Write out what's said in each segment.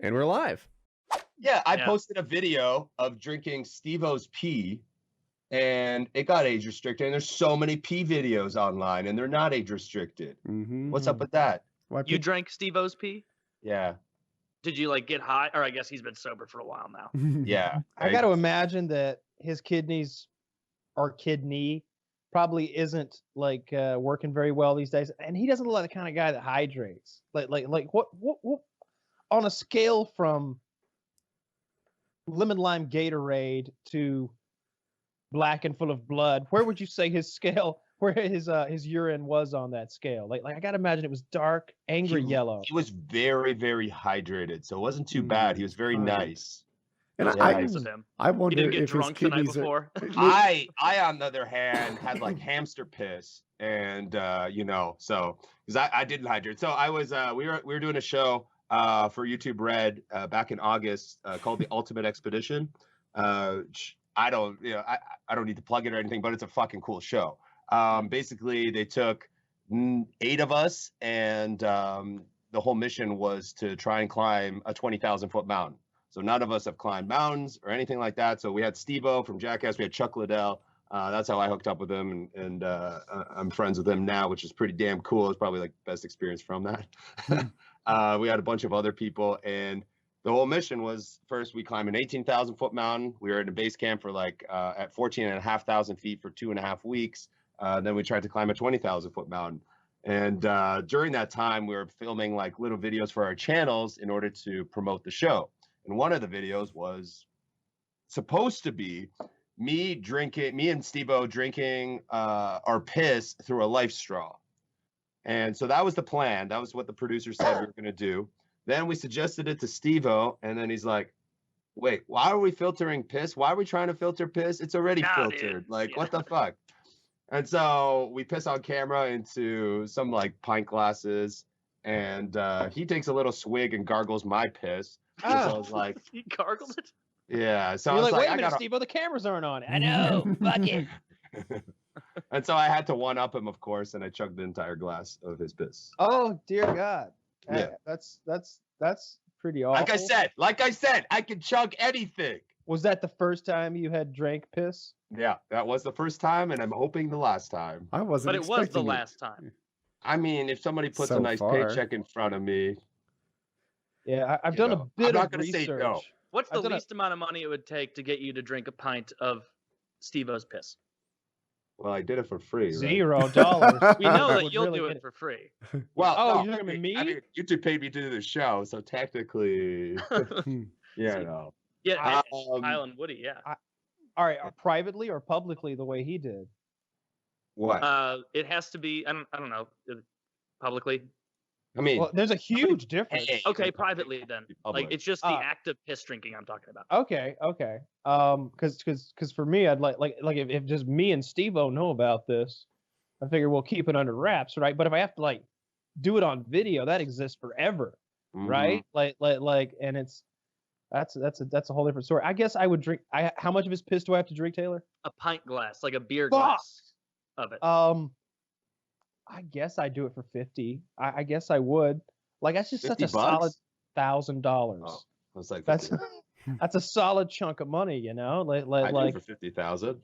And we're live. Yeah, I posted a video of drinking Steve-O's pee, and it got age restricted. And there's so many pee videos online, and they're not age restricted. What's up with that? You drank Steve-O's pee? Yeah. Did you like get high? Or I guess he's been sober for a while now. Yeah. I got to imagine that his kidneys or kidney probably isn't like working very well these days, and he doesn't look like the kind of guy that hydrates. Like what on a scale from lemon lime Gatorade to black and full of blood, where would you say his scale, where his urine was on that scale? Like I gotta imagine it was dark, angry yellow. He was very, very hydrated, so it wasn't too bad. He was very nice. And I wonder didn't get if drunk his the night kidneys before. I on the other hand had like hamster piss, and so because I didn't hydrate. So I was we were doing a show for YouTube Red back in August called The Ultimate Expedition. I don't need to plug it or anything, but it's a fucking cool show. Basically they took 8 of us, and the whole mission was to try and climb a 20,000-foot mountain. So none of us have climbed mountains or anything like that. So we had Steve-O from Jackass, we had Chuck Liddell. That's how I hooked up with him, and I'm friends with him now, which is pretty damn cool. It's probably like the best experience from that. We had a bunch of other people, and the whole mission was, first we climbed an 18,000-foot mountain. We were in a base camp for like at 14,500 feet for 2.5 weeks. Then we tried to climb a 20,000-foot mountain. And during that time, we were filming like little videos for our channels in order to promote the show. And one of the videos was supposed to be me and Steve-O drinking our piss through a life straw. And so that was the plan. That was what the producer said we were going to do. Then we suggested it to Steve-O, and then he's like, wait, why are we filtering piss? Why are we trying to filter piss? It's already filtered. Like, what the fuck? And so we piss on camera into some like pint glasses, and he takes a little swig and gargles my piss. So I was like, he gargled it? Yeah. So You're I was like, wait a I minute, gotta... Steve-O, the cameras aren't on. I know. Fuck it. And so I had to one up him, of course, and I chugged the entire glass of his piss. Oh dear God. Yeah. That's pretty awful. Like I said, I can chug anything. Was that the first time you had drank piss? Yeah, that was the first time, and I'm hoping the last time. I wasn't. But it was the last time. I mean, if somebody puts a nice paycheck in front of me. Yeah, I've done a bit of research. I'm not going to say no. What's the least amount of money it would take to get you to drink a pint of Steve-O's piss? Well, I did it for free. Right? $0. We know that you'll do it for free. Well, you're talking to me? I mean, YouTube paid me to do the show, so technically, no. Yeah, Island Woody, yeah. All right, privately or publicly, the way he did. What? It has to be. I don't know. Publicly. I mean, well, there's a huge difference. Okay, privately then. Like it's just the act of piss drinking I'm talking about. Okay. Because for me, I'd like if just me and Steve-O know about this, I figure we'll keep it under wraps, right? But if I have to like do it on video, that exists forever, right? Like, and that's a whole different story. I guess I would drink. How much of his piss do I have to drink, Taylor? A pint glass, like a beer glass of it. I guess I'd do it for 50. I guess I would. Like that's just such a solid $1,000. Oh, I was like, that's a solid chunk of money, you know. Like for 50,000.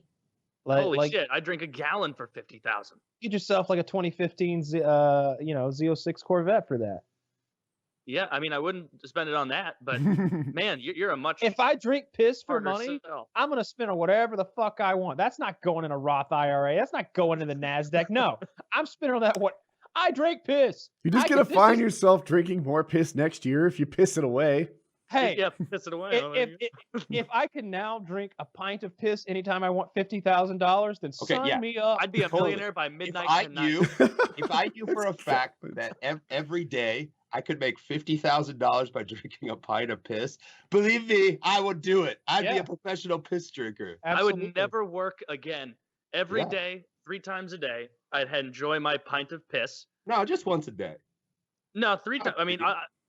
Holy shit! I drink a gallon for 50,000. Get yourself like a 2015 Z06 Corvette for that. Yeah, I mean, I wouldn't spend it on that, but man, you're a much. If I drink piss for money, I'm gonna spend on whatever the fuck I want. That's not going in a Roth IRA. That's not going in the Nasdaq. No, I'm spending on that. What I drink piss. You're just gonna find yourself drinking more piss next year if you piss it away. Hey, yeah, piss it away. If I can now drink a pint of piss anytime I want $50,000, then sign me up. I'd be a millionaire by midnight. If I knew for a fact that every day I could make $50,000 by drinking a pint of piss, believe me, I would do it. I'd be a professional piss drinker. Absolutely. I would never work again. Every day, 3 times a day, I'd enjoy my pint of piss. No, just once a day. No, 3 times. I mean,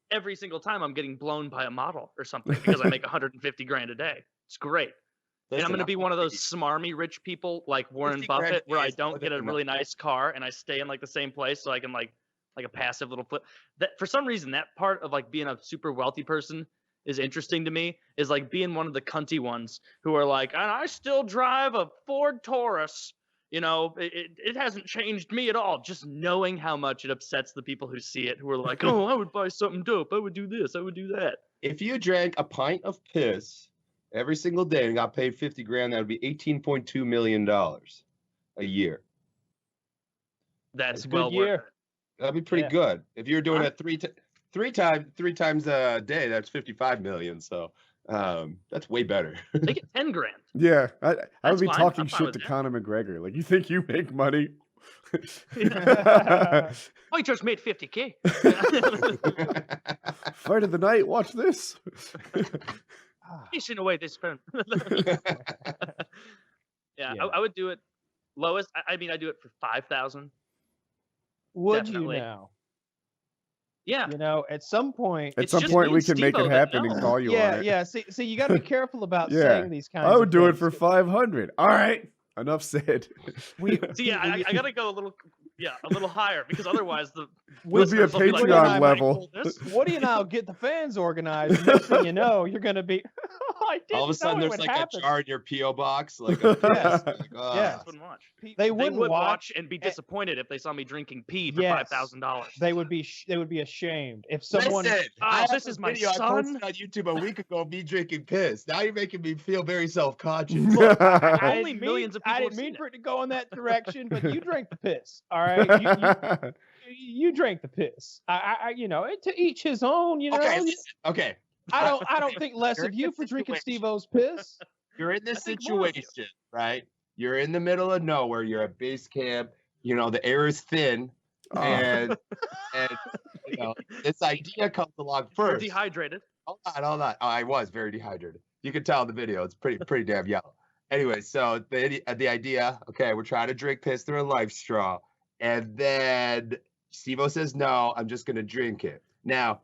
every single time I'm getting blown by a model or something because I make 150 grand a day. It's great. Listen, and I'm going to be one of those smarmy rich people like Warren Buffett where I don't get a really nice car and I stay in like the same place so I can like a passive little flip. That for some reason that part of like being a super wealthy person is interesting to me is like being one of the cunty ones who are like, and I still drive a Ford Taurus. You know, it hasn't changed me at all. Just knowing how much it upsets the people who see it, who are like, oh, I would buy something dope. I would do this. I would do that. If you drank a pint of piss every single day and got paid 50 grand, that would be $18.2 million a year. That's a well good worth year. it. That'd be pretty good. If you're doing it three times a day, that's 55 million. So that's way better. Make it 10 grand. Yeah, I would That's be fine. talking I'm fine shit with to that. Conor McGregor. Like, you think you make money? I just made 50K. Fight of the night. Watch this. Chasing away this phone. Yeah, Yeah. I would do it lowest. I mean, I do it for 5,000. Would Definitely. you now? Yeah. You know, at some point. At It's some just point, me we and can make Steve-O it that happen and know. call you Yeah, on it. yeah. See, you got to be careful about Yeah. saying these kinds. I would of do it things. for 500. All right. Enough said. We, So yeah, I gotta go a little higher because otherwise the There'll be a listeners will be like, Patreon "Oh, level." Michael, this- Woody and I'll get the fans organized. Next thing you know, you're gonna be. I didn't All of a sudden, know it there's would like happen. a jar in your PO box, like a Yes. like, ah. Yes. wouldn't watch. They They wouldn't would watch. watch and be disappointed if they saw me drinking pee for Yes. $5,000. They would be. They would be ashamed if someone. Listen, Oh, I have this a is my video I son? posted on YouTube a week ago of me drinking piss. Now you're making me feel very self-conscious. I Only didn't millions of people I have didn't mean seen for it to go in that direction, but you drank the piss. All right, you drank the piss. I you know, to each his own. You know, Okay, listen, okay. I don't think less You're of in you this for drinking situation. Steve-O's piss. You're in this I think more of you. situation, right? You're in the middle of nowhere. You're at base camp. You know, the air is thin, and you know, this idea comes along You're first. dehydrated. Hold on. Oh, I was very dehydrated. You can tell in the video. It's pretty damn yellow. Anyway, so the idea, okay, we're trying to drink piss through a life straw. And then Steve-O says, no, I'm just going to drink it. Now,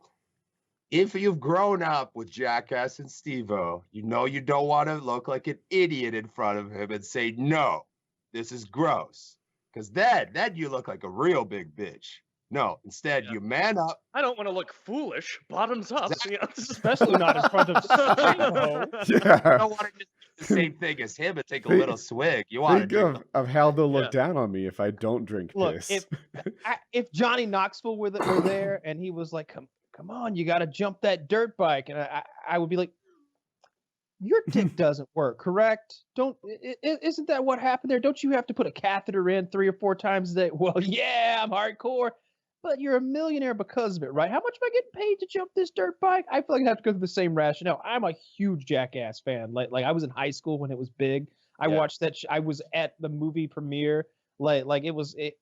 if you've grown up with Jackass and Steve-O, you know you don't want to look like an idiot in front of him and say, no, this is gross. Because then you look like a real big bitch. No, instead, you man up. I don't want to look foolish. Bottoms up. Exactly. You know? Especially not in front of Steve-O. You Yeah. don't want to just do the same thing as him and take a little swig. You want to Think drink of how they'll look Yeah. down on me if I don't drink Look, piss. if Johnny Knoxville were there and he was like, come on, you got to jump that dirt bike, and I would be like, your dick doesn't work, correct? Isn't that what happened there? Don't you have to put a catheter in 3 or 4 times a day? Well, yeah, I'm hardcore, but you're a millionaire because of it, right? How much am I getting paid to jump this dirt bike? I feel like I have to go through the same rationale. I'm a huge Jackass fan. Like I was in high school when it was big. I watched that. I was at the movie premiere. It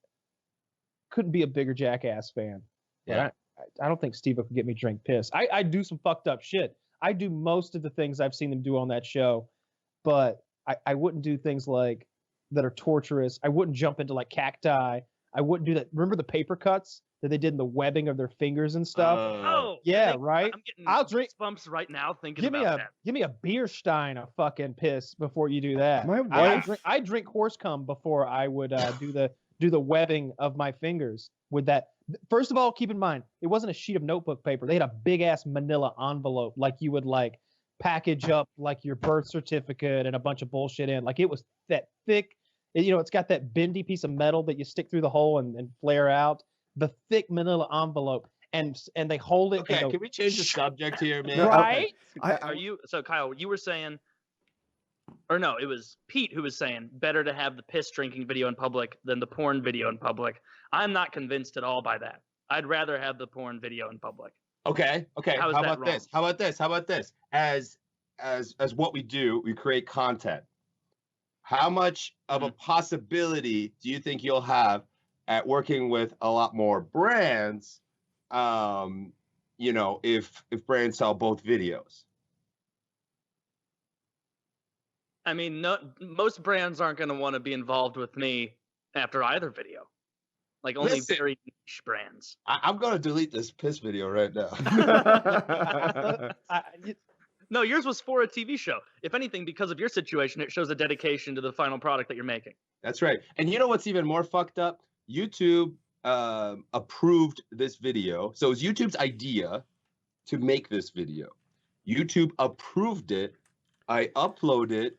couldn't be a bigger Jackass fan. Yeah. But I don't think Steve-O could get me to drink piss. I do some fucked up shit. I do most of the things I've seen them do on that show, but I wouldn't do things like that are torturous. I wouldn't jump into like cacti. I wouldn't do that. Remember the paper cuts that they did in the webbing of their fingers and stuff? Oh, Yeah, right? I'm getting I'll drink- bumps right now thinking Give me about that. give me a beer stein of fucking piss before you do that. My I wife- drink horse cum before I would do the webbing of my fingers with that. First of all, keep in mind it wasn't a sheet of notebook paper. They had a big ass manila envelope like you would like package up like your birth certificate and a bunch of bullshit in. Like it was that thick. It's got that bendy piece of metal that you stick through the hole and flare out. The thick manila envelope. And they hold it. Okay, and go, can we change the subject here, man? No, right? Are you so Kyle? You were saying, or no? It was Pete who was saying better to have the piss drinking video in public than the porn video in public. I'm not convinced at all by that. I'd rather have the porn video in public. Okay. How is that about wrong? this? How about this? As what we do, we create content. How much of a possibility do you think you'll have at working with a lot more brands? If brands sell both videos. I mean, most brands aren't going to want to be involved with me after either video. Like only Listen. very niche brands. I'm gonna delete this piss video right now. No, yours was for a TV show. If anything, because of your situation, it shows a dedication to the final product that you're making. That's right. And you know what's even more fucked up? YouTube approved this video. So it was YouTube's idea to make this video. YouTube approved it. I upload it,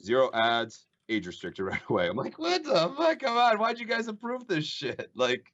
0 ads, age restricted right away. I'm like, what the fuck? Come on, why'd you guys approve this shit? Like,